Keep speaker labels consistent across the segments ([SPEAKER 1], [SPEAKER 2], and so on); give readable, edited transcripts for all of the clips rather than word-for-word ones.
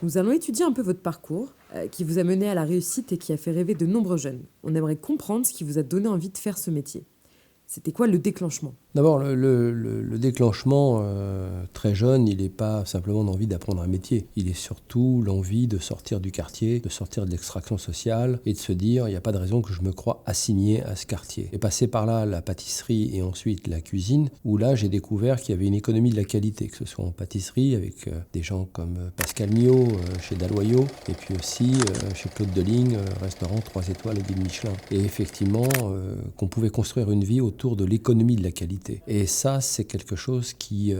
[SPEAKER 1] Nous allons étudier un peu votre parcours, qui vous a mené à la réussite et qui a fait rêver de nombreux jeunes. On aimerait comprendre ce qui vous a donné envie de faire ce métier. C'était quoi le déclenchement ?
[SPEAKER 2] D'abord, le déclenchement, très jeune, il n'est pas simplement l'envie d'apprendre un métier. Il est surtout l'envie de sortir du quartier, de sortir de l'extraction sociale et de se dire, il n'y a pas de raison que je me croie assigné à ce quartier. Et passer par là, la pâtisserie et ensuite la cuisine, où là, j'ai découvert qu'il y avait une économie de la qualité, que ce soit en pâtisserie, avec des gens comme Pascal Miot, chez Dalloyau, et puis aussi chez Claude Deligne, restaurant 3 étoiles et guide Michelin. Et effectivement, qu'on pouvait construire une vie autour de l'économie de la qualité. Et ça, c'est quelque chose qui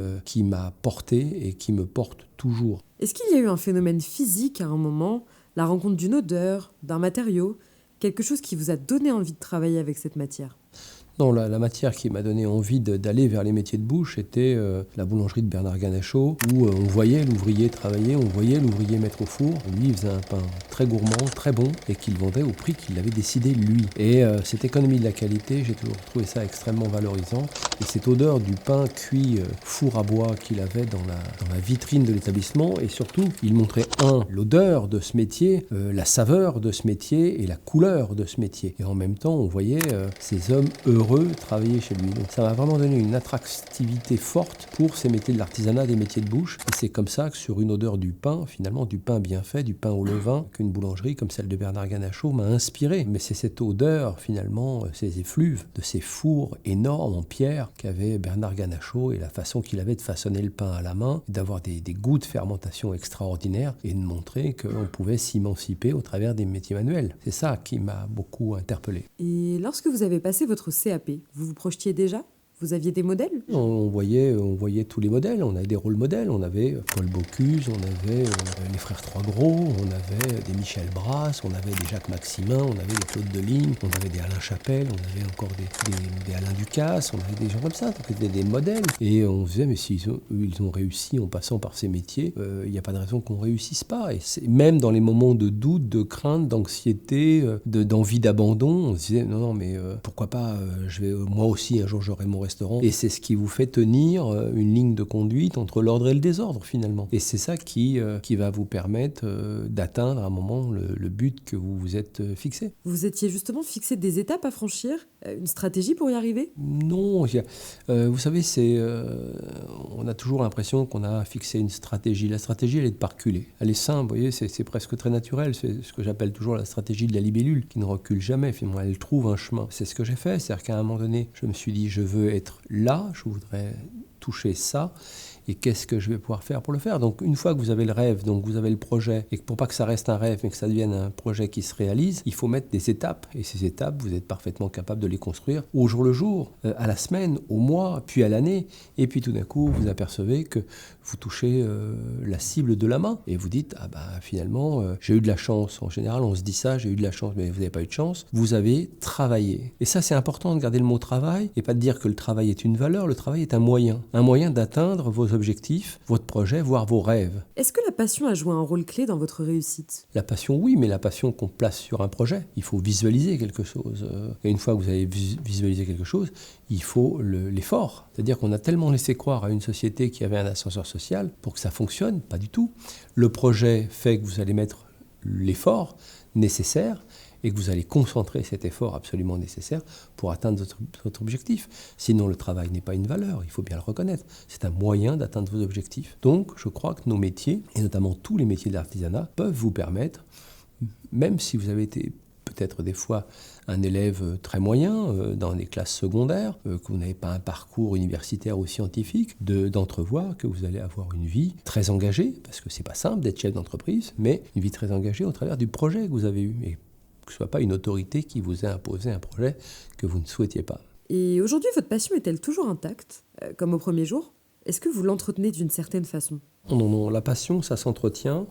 [SPEAKER 2] m'a porté et qui me porte toujours.
[SPEAKER 1] Est-ce qu'il y a eu un phénomène physique à un moment, la rencontre d'une odeur, d'un matériau, quelque chose qui vous a donné envie de travailler avec cette matière ?
[SPEAKER 2] Non, la matière qui m'a donné envie d'aller vers les métiers de bouche était la boulangerie de Bernard Ganacheau, où on voyait l'ouvrier travailler, on voyait l'ouvrier mettre au four. Lui, il faisait un pain très gourmand, très bon, et qu'il vendait au prix qu'il avait décidé lui. Et cette économie de la qualité, j'ai toujours trouvé ça extrêmement valorisant. Et cette odeur du pain cuit four à bois qu'il avait dans la vitrine de l'établissement, et surtout, il montrait l'odeur de ce métier, la saveur de ce métier et la couleur de ce métier. Et en même temps, on voyait ces hommes heureux travailler chez lui. Donc ça m'a vraiment donné une attractivité forte pour ces métiers de l'artisanat, des métiers de bouche. Et c'est comme ça que sur une odeur du pain, finalement du pain bien fait, du pain au levain, qu'une boulangerie comme celle de Bernard Ganacheau m'a inspiré. Mais c'est cette odeur finalement, ces effluves de ces fours énormes en pierre qu'avait Bernard Ganacheau et la façon qu'il avait de façonner le pain à la main, d'avoir des goûts de fermentation extraordinaires et de montrer qu'on pouvait s'émanciper au travers des métiers manuels. C'est ça qui m'a beaucoup interpellé.
[SPEAKER 1] Et lorsque vous avez passé votre CAP, vous vous projetiez déjà ? Vous aviez des modèles ?
[SPEAKER 2] On voyait tous les modèles, on avait des rôles modèles, on avait Paul Bocuse, on avait les frères Trois-Gros, on avait des Michel Brasse, on avait des Jacques Maximin, on avait des Claude Deligne, on avait des Alain Chapelle, on avait encore des Alain Ducasse, on avait des gens comme ça, donc c'était des modèles. Et on se disait, mais s'ils ont réussi en passant par ces métiers, il n'y a pas de raison qu'on ne réussisse pas. Et même dans les moments de doute, de crainte, d'anxiété, d'envie d'abandon, on se disait, non, mais pourquoi pas, moi aussi un jour j'aurai mon restaurant. Et c'est ce qui vous fait tenir une ligne de conduite entre l'ordre et le désordre finalement. Et c'est ça qui va vous permettre d'atteindre à un moment le but que vous vous êtes fixé.
[SPEAKER 1] Vous étiez justement fixé des étapes à franchir, une stratégie pour y arriver ?
[SPEAKER 2] Non, vous savez, on a toujours l'impression qu'on a fixé une stratégie. La stratégie, elle est de pas reculer. Elle est simple, vous voyez, c'est presque très naturel. C'est ce que j'appelle toujours la stratégie de la libellule, qui ne recule jamais. Finalement, elle trouve un chemin. C'est ce que j'ai fait. C'est-à-dire qu'à un moment donné, je me suis dit, je veux être là, je voudrais toucher ça, et qu'est-ce que je vais pouvoir faire pour le faire ? Donc une fois que vous avez le rêve, donc vous avez le projet, et que pour pas que ça reste un rêve, mais que ça devienne un projet qui se réalise, il faut mettre des étapes, et ces étapes, vous êtes parfaitement capable de les construire au jour le jour, à la semaine, au mois, puis à l'année, et puis tout d'un coup, vous apercevez que vous touchez la cible de la main, et vous dites, ah bah finalement, j'ai eu de la chance. En général, on se dit ça, j'ai eu de la chance, mais vous n'avez pas eu de chance. Vous avez travaillé. Et ça, c'est important de garder le mot travail, et pas de dire que le travail est une valeur, le travail est un moyen d'atteindre vos objectifs, votre projet, voire vos rêves.
[SPEAKER 1] Est-ce que la passion a joué un rôle clé dans votre réussite ?
[SPEAKER 2] La passion, oui, mais la passion qu'on place sur un projet. Il faut visualiser quelque chose. Et une fois que vous avez visualisé quelque chose, il faut l'effort. C'est-à-dire qu'on a tellement laissé croire à une société qui avait un ascenseur social pour que ça fonctionne, pas du tout. Le projet fait que vous allez mettre l'effort nécessaire et que vous allez concentrer cet effort absolument nécessaire pour atteindre votre objectif. Sinon, le travail n'est pas une valeur, il faut bien le reconnaître. C'est un moyen d'atteindre vos objectifs. Donc, je crois que nos métiers, et notamment tous les métiers de l'artisanat, peuvent vous permettre, même si vous avez été peut-être des fois un élève très moyen dans des classes secondaires, que vous n'avez pas un parcours universitaire ou scientifique, d'entrevoir que vous allez avoir une vie très engagée, parce que c'est pas simple d'être chef d'entreprise, mais une vie très engagée au travers du projet que vous avez eu. Et que ce ne soit pas une autorité qui vous a imposé un projet que vous ne souhaitiez pas.
[SPEAKER 1] Et aujourd'hui, votre passion est-elle toujours intacte, comme au premier jour ? Est-ce que vous l'entretenez d'une certaine façon ?
[SPEAKER 2] Non, la passion, ça s'entretient.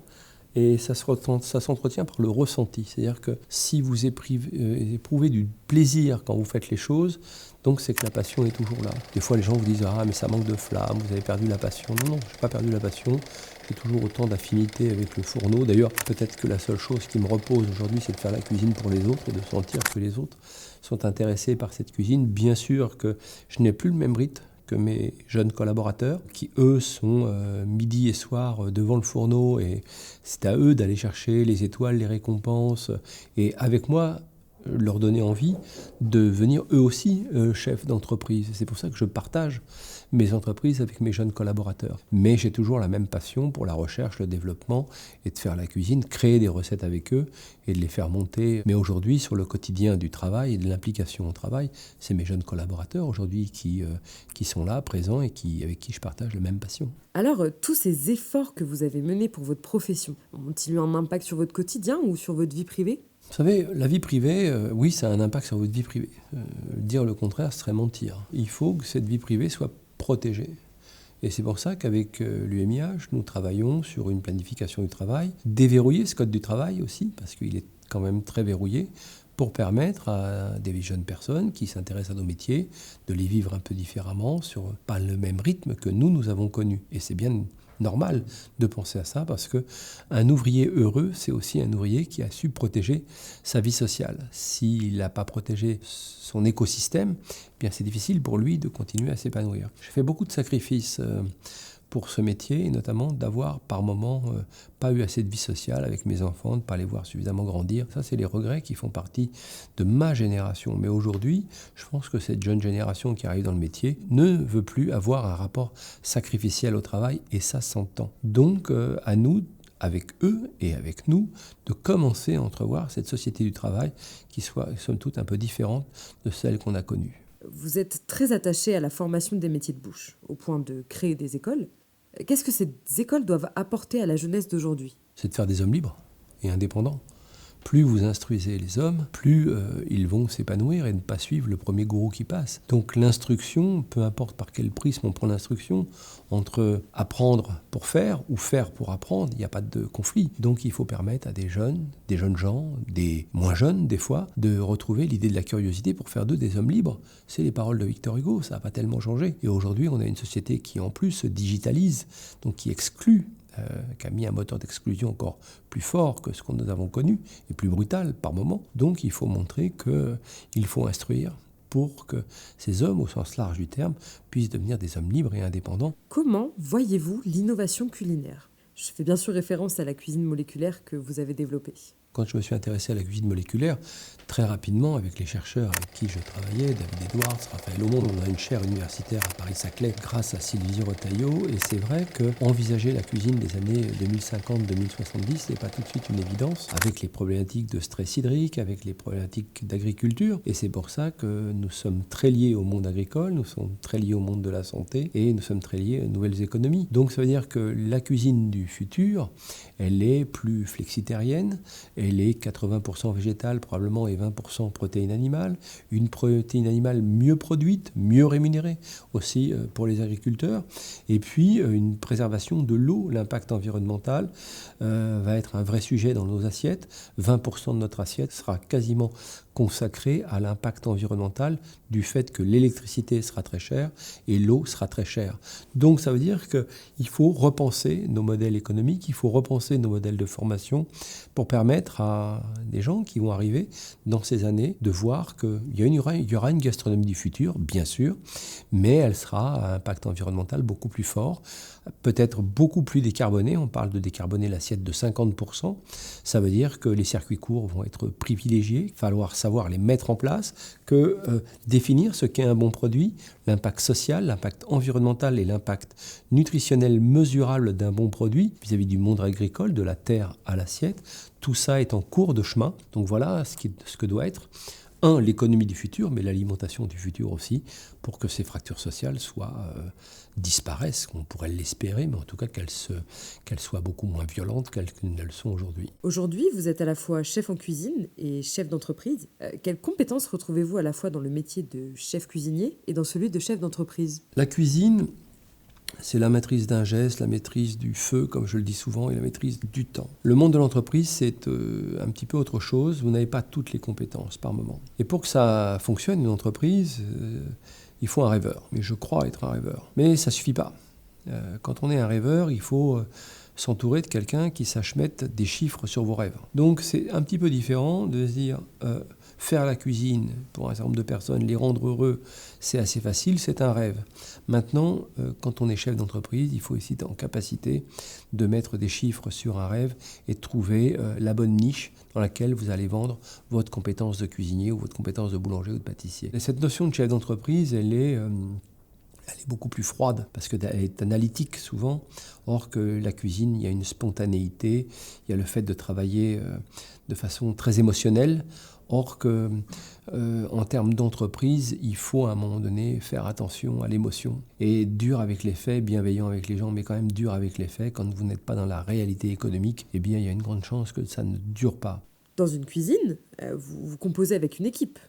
[SPEAKER 2] Et ça s'entretient par le ressenti. C'est-à-dire que si vous éprouvez du plaisir quand vous faites les choses, donc c'est que la passion est toujours là. Des fois, les gens vous disent « Ah, mais ça manque de flamme, vous avez perdu la passion. » Non, je n'ai pas perdu la passion. J'ai toujours autant d'affinité avec le fourneau. D'ailleurs, peut-être que la seule chose qui me repose aujourd'hui, c'est de faire la cuisine pour les autres et de sentir que les autres sont intéressés par cette cuisine. Bien sûr que je n'ai plus le même rythme que mes jeunes collaborateurs, qui eux sont midi et soir devant le fourneau, et c'est à eux d'aller chercher les étoiles, les récompenses, et avec moi, leur donner envie de venir eux aussi chefs d'entreprise. C'est pour ça que je partage mes entreprises avec mes jeunes collaborateurs. Mais j'ai toujours la même passion pour la recherche, le développement et de faire la cuisine, créer des recettes avec eux et de les faire monter. Mais aujourd'hui, sur le quotidien du travail et de l'implication au travail, c'est mes jeunes collaborateurs aujourd'hui qui sont là, présents et avec qui je partage la même passion.
[SPEAKER 1] Alors, tous ces efforts que vous avez menés pour votre profession, ont-ils eu un impact sur votre quotidien ou sur votre vie privée ?
[SPEAKER 2] Vous savez, la vie privée, oui, ça a un impact sur votre vie privée. Dire le contraire serait mentir. Il faut que cette vie privée soit protégée. Et c'est pour ça qu'avec l'UMIH, nous travaillons sur une planification du travail, déverrouiller ce code du travail aussi, parce qu'il est quand même très verrouillé, pour permettre à des jeunes personnes qui s'intéressent à nos métiers de les vivre un peu différemment, sur pas le même rythme que nous avons connu. Et c'est bien normal de penser à ça, parce qu'un ouvrier heureux, c'est aussi un ouvrier qui a su protéger sa vie sociale. S'il n'a pas protégé son écosystème, eh bien c'est difficile pour lui de continuer à s'épanouir. J'ai fait beaucoup de sacrifices pour ce métier, et notamment d'avoir par moments pas eu assez de vie sociale avec mes enfants, de ne pas les voir suffisamment grandir. Ça, c'est les regrets qui font partie de ma génération. Mais aujourd'hui, je pense que cette jeune génération qui arrive dans le métier ne veut plus avoir un rapport sacrificiel au travail, et ça s'entend. Donc, à nous, avec eux et avec nous, de commencer à entrevoir cette société du travail qui soit, somme toute, un peu différente de celle qu'on a connue.
[SPEAKER 1] Vous êtes très attaché à la formation des métiers de bouche, au point de créer des écoles. Qu'est-ce que ces écoles doivent apporter à la jeunesse d'aujourd'hui ?
[SPEAKER 2] C'est de faire des hommes libres et indépendants. Plus vous instruisez les hommes, plus ils vont s'épanouir et ne pas suivre le premier gourou qui passe. Donc l'instruction, peu importe par quel prisme on prend l'instruction, entre apprendre pour faire ou faire pour apprendre, il n'y a pas de conflit. Donc il faut permettre à des jeunes gens, des moins jeunes des fois, de retrouver l'idée de la curiosité pour faire d'eux des hommes libres. C'est les paroles de Victor Hugo, ça n'a pas tellement changé. Et aujourd'hui, on a une société qui en plus se digitalise, donc qui exclut, qui a mis un moteur d'exclusion encore plus fort que ce que nous avons connu, et plus brutal par moments. Donc il faut montrer qu'il faut instruire pour que ces hommes, au sens large du terme, puissent devenir des hommes libres et indépendants.
[SPEAKER 1] Comment voyez-vous l'innovation culinaire ? Je fais bien sûr référence à la cuisine moléculaire que vous avez développée.
[SPEAKER 2] Quand je me suis intéressé à la cuisine moléculaire, très rapidement, avec les chercheurs avec qui je travaillais, David Edwards, Raphaël Aumont, on a une chaire universitaire à Paris-Saclay grâce à Sylvie Retailleau, et c'est vrai qu'envisager la cuisine des années 2050-2070 n'est pas tout de suite une évidence, avec les problématiques de stress hydrique, avec les problématiques d'agriculture, et c'est pour ça que nous sommes très liés au monde agricole, nous sommes très liés au monde de la santé, et nous sommes très liés aux nouvelles économies. Donc ça veut dire que la cuisine du futur, elle est plus flexitarienne, elle est 80% végétale probablement et 20% protéines animales, une protéine animale mieux produite, mieux rémunérée aussi pour les agriculteurs, et puis une préservation de l'eau. L'impact environnemental va être un vrai sujet dans nos assiettes. 20% de notre assiette sera quasiment consacrée à l'impact environnemental du fait que l'électricité sera très chère et l'eau sera très chère. Donc ça veut dire qu'il faut repenser nos modèles économiques, il faut repenser nos modèles de formation pour permettre à des gens qui vont arriver dans ces années de voir qu'il y aura une gastronomie du futur, bien sûr, mais elle sera à impact environnemental beaucoup plus fort, peut-être beaucoup plus décarbonée. On parle de décarboner l'assiette de 50%. Ça veut dire que les circuits courts vont être privilégiés. Il va falloir savoir les mettre en place, définir ce qu'est un bon produit, l'impact social, l'impact environnemental et l'impact nutritionnel mesurable d'un bon produit vis-à-vis du monde agricole, de la terre à l'assiette. Tout ça est en cours de chemin. Donc voilà ce que doit être l'économie du futur, mais l'alimentation du futur aussi, pour que ces fractures sociales disparaissent, on pourrait l'espérer, mais en tout cas qu'elles soient beaucoup moins violentes qu'elles ne le sont aujourd'hui.
[SPEAKER 1] Aujourd'hui, vous êtes à la fois chef en cuisine et chef d'entreprise. Quelles compétences retrouvez-vous à la fois dans le métier de chef cuisinier et dans celui de chef d'entreprise ?
[SPEAKER 2] La cuisine, c'est la maîtrise d'un geste, la maîtrise du feu, comme je le dis souvent, et la maîtrise du temps. Le monde de l'entreprise, c'est un petit peu autre chose. Vous n'avez pas toutes les compétences par moment. Et pour que ça fonctionne, une entreprise, il faut un rêveur. Mais je crois être un rêveur. Mais ça ne suffit pas. Quand on est un rêveur, il faut s'entourer de quelqu'un qui sache mettre des chiffres sur vos rêves. Donc c'est un petit peu différent de se dire faire la cuisine pour un certain nombre de personnes, les rendre heureux, c'est assez facile, c'est un rêve. Maintenant, quand on est chef d'entreprise, il faut aussi être en capacité de mettre des chiffres sur un rêve et de trouver la bonne niche dans laquelle vous allez vendre votre compétence de cuisinier ou votre compétence de boulanger ou de pâtissier. Et cette notion de chef d'entreprise, elle est beaucoup plus froide parce qu'elle est analytique souvent. Or que la cuisine, il y a une spontanéité, il y a le fait de travailler de façon très émotionnelle. Or que, en termes d'entreprise, il faut à un moment donné faire attention à l'émotion. Et dur avec les faits, bienveillant avec les gens, mais quand même dur avec les faits. Quand vous n'êtes pas dans la réalité économique, eh bien, il y a une grande chance que ça ne dure pas.
[SPEAKER 1] Dans une cuisine, vous composez avec une équipe.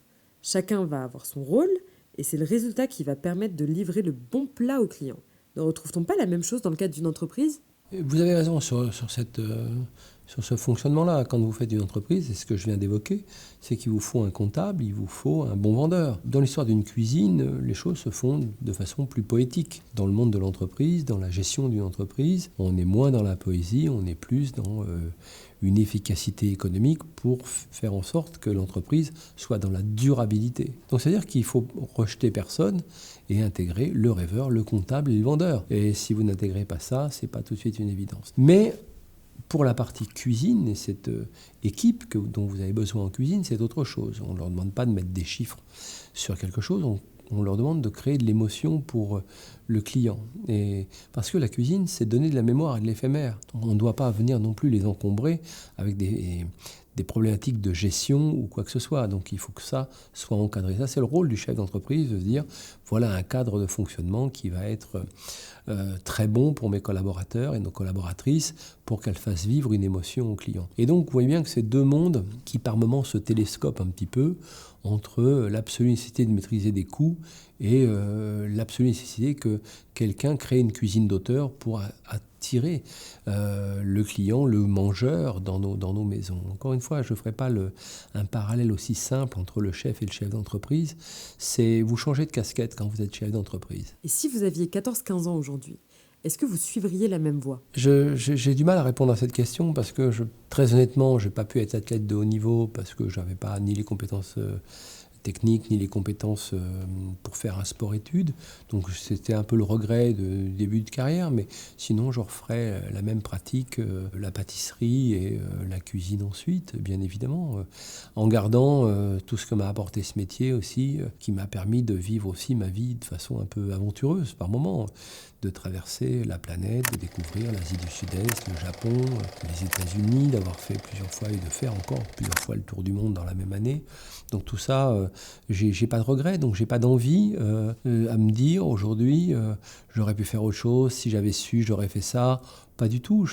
[SPEAKER 1] Chacun va avoir son rôle et c'est le résultat qui va permettre de livrer le bon plat au client. Ne retrouve-t-on pas la même chose dans le cadre d'une entreprise ?
[SPEAKER 2] Vous avez raison sur ce fonctionnement-là. Quand vous faites une entreprise, c'est ce que je viens d'évoquer, c'est qu'il vous faut un comptable, il vous faut un bon vendeur. Dans l'histoire d'une cuisine, les choses se font de façon plus poétique. Dans le monde de l'entreprise, dans la gestion d'une entreprise, on est moins dans la poésie, on est plus dans une efficacité économique pour faire en sorte que l'entreprise soit dans la durabilité. Donc c'est-à-dire qu'il faut rejeter personne et intégrer le rêveur, le comptable et le vendeur. Et si vous n'intégrez pas ça, c'est pas tout de suite une évidence. Mais pour la partie cuisine et cette équipe dont vous avez besoin en cuisine, c'est autre chose. On ne leur demande pas de mettre des chiffres sur quelque chose, on leur demande de créer de l'émotion pour le client. Et parce que la cuisine, c'est donner de la mémoire et de l'éphémère. On ne doit pas venir non plus les encombrer avec des problématiques de gestion ou quoi que ce soit. Donc il faut que ça soit encadré. Ça, c'est le rôle du chef d'entreprise, de se dire, voilà un cadre de fonctionnement qui va être très bon pour mes collaborateurs et nos collaboratrices pour qu'elles fassent vivre une émotion au client. Et donc, vous voyez bien que c'est deux mondes qui, par moments, se télescopent un petit peu entre l'absolue nécessité de maîtriser des coûts et l'absolue nécessité que quelqu'un crée une cuisine d'auteur pour attirer le client, le mangeur dans nos maisons. Encore une fois, je ne ferai pas un parallèle aussi simple entre le chef et le chef d'entreprise. C'est vous changez de casquette quand vous êtes chef d'entreprise.
[SPEAKER 1] Et si vous aviez 14-15 ans aujourd'hui, est-ce que vous suivriez la même voie ?
[SPEAKER 2] J'ai du mal à répondre à cette question parce que, très honnêtement, je n'ai pas pu être athlète de haut niveau parce que je n'avais pas ni les compétences techniques ni les compétences pour faire un sport-études. Donc c'était un peu le regret du début de carrière, mais sinon je referais la même pratique, la pâtisserie et la cuisine ensuite, bien évidemment, en gardant tout ce que m'a apporté ce métier aussi, qui m'a permis de vivre aussi ma vie de façon un peu aventureuse par moments, de traverser la planète, de découvrir l'Asie du Sud-Est, le Japon, les États-Unis, d'avoir fait plusieurs fois et de faire encore plusieurs fois le tour du monde dans la même année. Donc tout ça, j'ai pas de regrets, donc j'ai pas d'envie à me dire aujourd'hui j'aurais pu faire autre chose, si j'avais su j'aurais fait ça. Pas du tout.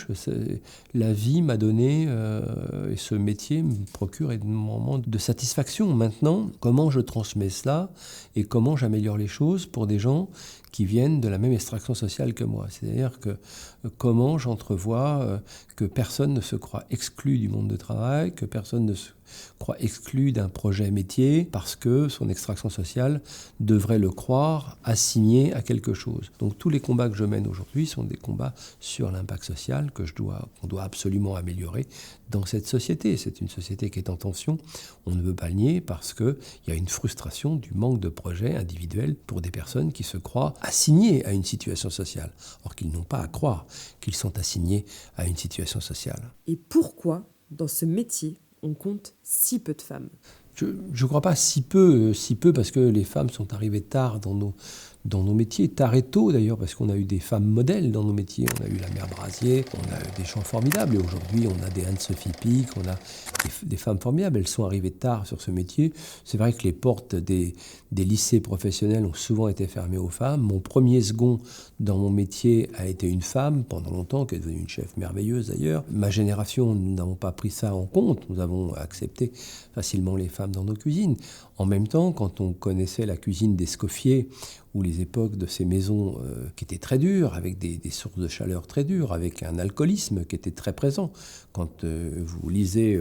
[SPEAKER 2] La vie m'a donné, et ce métier me procure énormément de satisfaction. Maintenant, comment je transmets cela et comment j'améliore les choses pour des gens qui viennent de la même extraction sociale que moi. C'est-à-dire que comment j'entrevois que personne ne se croit exclu du monde du travail, que personne ne se croit exclu d'un projet métier parce que son extraction sociale devrait le croire assigné à quelque chose. Donc tous les combats que je mène aujourd'hui sont des combats sur l'impact social qu'on doit absolument améliorer dans cette société. C'est une société qui est en tension, on ne veut pas le nier parce qu'il y a une frustration du manque de projets individuels pour des personnes qui se croient assignées à une situation sociale, or qu'ils n'ont pas à croire qu'ils sont assignés à une situation sociale.
[SPEAKER 1] Et pourquoi, dans ce métier, on compte si peu de femmes ?
[SPEAKER 2] Je ne crois pas si peu parce que les femmes sont arrivées tard dans nos métiers, tard et tôt d'ailleurs, parce qu'on a eu des femmes modèles dans nos métiers. On a eu la mère Brasier, on a eu des gens formidables, et aujourd'hui on a des Anne-Sophie Pic, on a des femmes formidables. Elles sont arrivées tard sur ce métier. C'est vrai que les portes des lycées professionnels ont souvent été fermées aux femmes. Mon premier second dans mon métier a été une femme pendant longtemps, qui est devenue une chef merveilleuse d'ailleurs. Ma génération, nous n'avons pas pris ça en compte, nous avons accepté facilement les femmes dans nos cuisines. En même temps, quand on connaissait la cuisine d'Escoffier, ou les époques de ces maisons qui étaient très dures, avec des sources de chaleur très dures, avec un alcoolisme qui était très présent. Quand vous lisez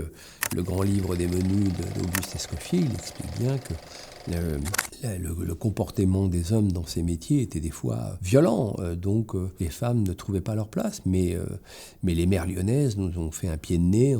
[SPEAKER 2] le grand livre des menus d'Auguste Escoffier, il explique bien que le comportement des hommes dans ces métiers était des fois violent, donc les femmes ne trouvaient pas leur place, mais les mères lyonnaises nous ont fait un pied de nez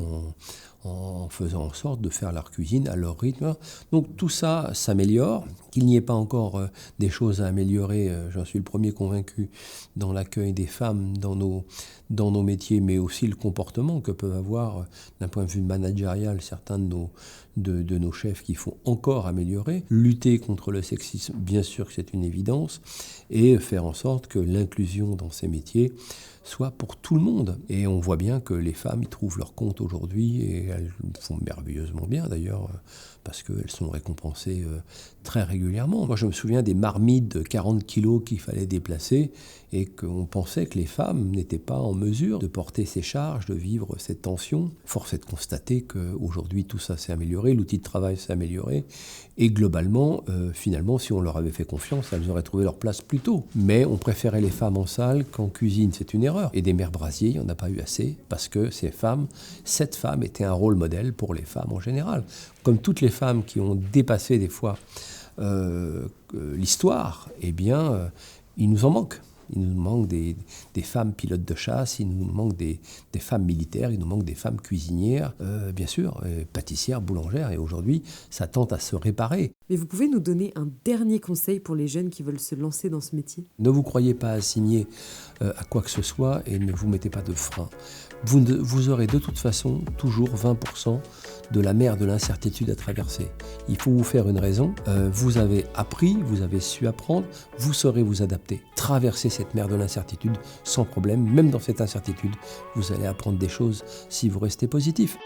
[SPEAKER 2] en faisant en sorte de faire leur cuisine à leur rythme. Donc tout ça s'améliore. Qu'il n'y ait pas encore des choses à améliorer, j'en suis le premier convaincu, dans l'accueil des femmes dans nos métiers, mais aussi le comportement que peuvent avoir, d'un point de vue managérial, certains de nos chefs qu'il faut encore améliorer. Lutter contre le sexisme, bien sûr que c'est une évidence, et faire en sorte que l'inclusion dans ces métiers soit pour tout le monde. Et on voit bien que les femmes y trouvent leur compte aujourd'hui, et elles font merveilleusement bien d'ailleurs, parce qu'elles sont récompensées très régulièrement. Moi je me souviens des marmites de 40 kilos qu'il fallait déplacer, et qu'on pensait que les femmes n'étaient pas en mesure de porter ces charges, de vivre cette tension. Force est de constater qu'aujourd'hui tout ça s'est amélioré, l'outil de travail s'est amélioré, et globalement, finalement, si on leur avait fait confiance, elles auraient trouvé leur place plus tôt. Mais on préférait les femmes en salle qu'en cuisine, c'est une erreur. Et des mères brasiers, il n'y en a pas eu assez, parce que cette femme était un rôle modèle pour les femmes en général. Comme toutes les femmes qui ont dépassé des fois l'histoire, eh bien, il nous en manque. Il nous manque des femmes pilotes de chasse, il nous manque des femmes militaires, il nous manque des femmes cuisinières, bien sûr, pâtissières, boulangères, et aujourd'hui, ça tente à se réparer.
[SPEAKER 1] Mais vous pouvez nous donner un dernier conseil pour les jeunes qui veulent se lancer dans ce métier ?
[SPEAKER 2] Ne vous croyez pas assigné à quoi que ce soit, et ne vous mettez pas de frein. Vous aurez de toute façon toujours 20% de la mer de l'incertitude à traverser. Il faut vous faire une raison. Vous avez appris, vous avez su apprendre, vous saurez vous adapter. Traversez cette mer de l'incertitude sans problème. Même dans cette incertitude, vous allez apprendre des choses si vous restez positif.